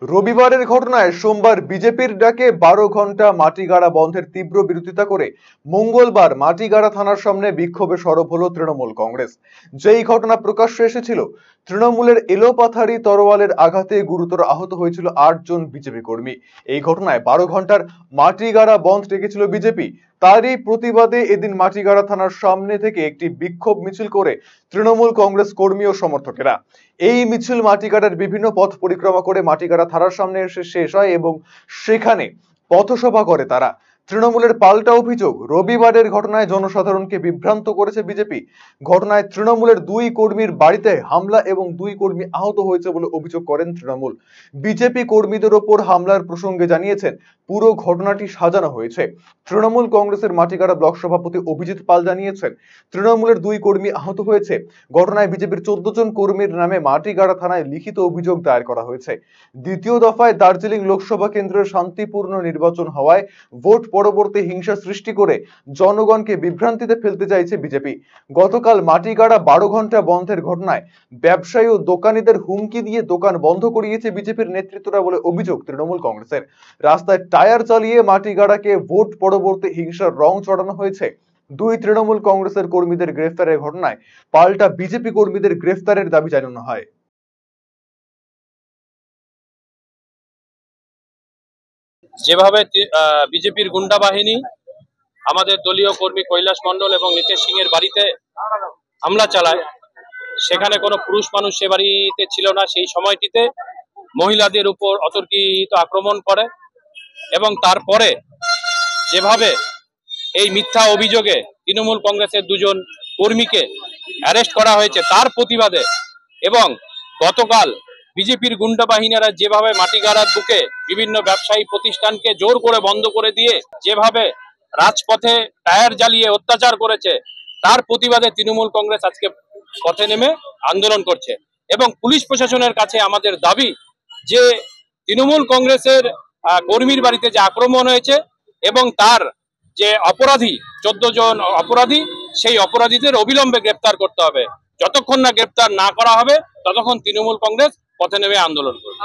রবিবারের ঘটনায় সোমবার বিজেপির ডাকে 12 ঘন্টা মাটিগাড়া বন্ধের তীব্র বিরোধিতা করে মঙ্গলবার মাটিগাড়া থানার সামনে বিক্ষোভে সরব হলো তৃণমূল কংগ্রেস। যেই ঘটনা প্রকাশ্যে এসেছিল, তৃণমূলের এলোপাথারি তরোয়ালের আঘাতে গুরুতর আহত হয়েছিল 8 জন বিজেপি কর্মী। এই ঘটনায় 12 ঘন্টার মাটিগাড়া বন্ধ ডেকেছিল বিজেপি। তারই প্রতিবাদে এদিন মাটিগাড়া থানার সামনে থেকে একটি বিক্ষোভ মিছিল করে তৃণমূল কংগ্রেস কর্মী ও সমর্থকেরা। এই মিছিল মাটিগাড়ার বিভিন্ন পথ পরিক্রমা করে মাটিগাড়া থানার সামনে এসে শেষ হয় এবং সেখানে পথসভা করে তারা। তৃণমূলের পাল্টা অভিযোগ, রবিবারের ঘটনায় জনসাধারণকে বিভ্রান্ত করেছে বিজেপি। ঘটনায় তৃণমূলের 2 কর্মীর বাড়িতে হামলা এবং 2 কর্মী আহত হয়েছে বলে অভিযোগ করেন তৃণমূল। বিজেপি কর্মীদের ওপর হামলার প্রসঙ্গে জানিয়েছেন, পুরো ঘটনাটি সাজানো হয়েছে। তৃণমূল কংগ্রেসের মাটিগাড়া ব্লক সভাপতি অভিজিৎ পাল জানিয়েছেন, তৃণমূলের 2 কর্মী আহত হয়েছে। ঘটনায় বিজেপির 14 জন কর্মীর নামে মাটিগাড়া থানায় লিখিত অভিযোগ দায়ের করা হয়েছে। দ্বিতীয় দফায় দার্জিলিং লোকসভা কেন্দ্রের শান্তিপূর্ণ নির্বাচন হওয়ায় ভোট পরবর্তী হিংসা সৃষ্টি করে জনগণকে বিভ্রান্তিতে ফেলতে চাইছে বিজেপি। গতকাল মাটিগাড়া 12 ঘন্টা বন্ধের ঘটনায় ব্যবসায়ী ও দোকানীদের হুমকি দিয়ে দোকান বন্ধ করিয়েছে বিজেপির নেতৃত্বরা বলে অভিযোগ তৃণমূল কংগ্রেসের। রাস্তায় টায়ার চালিয়ে মাটিগাড়াকে ভোট পরবর্তী হিংসার রং চড়ানো হয়েছে। 2 তৃণমূল কংগ্রেসের কর্মীদের গ্রেফতারের ঘটনায় পাল্টা বিজেপি কর্মীদের গ্রেফতারের দাবি জানানো হয়। যেভাবে বিজেপির গুন্ডা বাহিনী আমাদের দলীয় কর্মী কৈলাস মণ্ডল এবং নিতেশ সিং এর বাড়িতে হামলা চালায়, সেখানে কোনো পুরুষ মানুষ সে বাড়িতে ছিল না। সেই সময়টিতে মহিলাদের উপর অতর্কিত আক্রমণ করে এবং তারপরে যেভাবে এই মিথ্যা অভিযোগে তৃণমূল কংগ্রেসের 2 জন কর্মীকে অ্যারেস্ট করা হয়েছে, তার প্রতিবাদে এবং গতকাল বিজেপির গুন্ডা বাহিনীরা যেভাবে মাটিগাড়ার বুকে বিভিন্ন ব্যবসায়ী প্রতিষ্ঠানকে জোর করে বন্ধ করে দিয়ে যেভাবে রাজপথে টায়ার জ্বালিয়ে অত্যাচার করেছে, তার প্রতিবাদে তৃণমূল কংগ্রেস আজকে পথে নেমে আন্দোলন করছে। এবং পুলিশ প্রশাসনের কাছে আমাদের দাবি যে তৃণমূল কংগ্রেসের কর্মীর বাড়িতে যে আক্রমণ হয়েছে এবং তার যে অপরাধী 14 জন অপরাধী, সেই অপরাধীদের অবিলম্বে গ্রেপ্তার করতে হবে। যতক্ষণ না গ্রেপ্তার না করা হবে ততক্ষণ তৃণমূল কংগ্রেস পথে নেমে আন্দোলন করবে।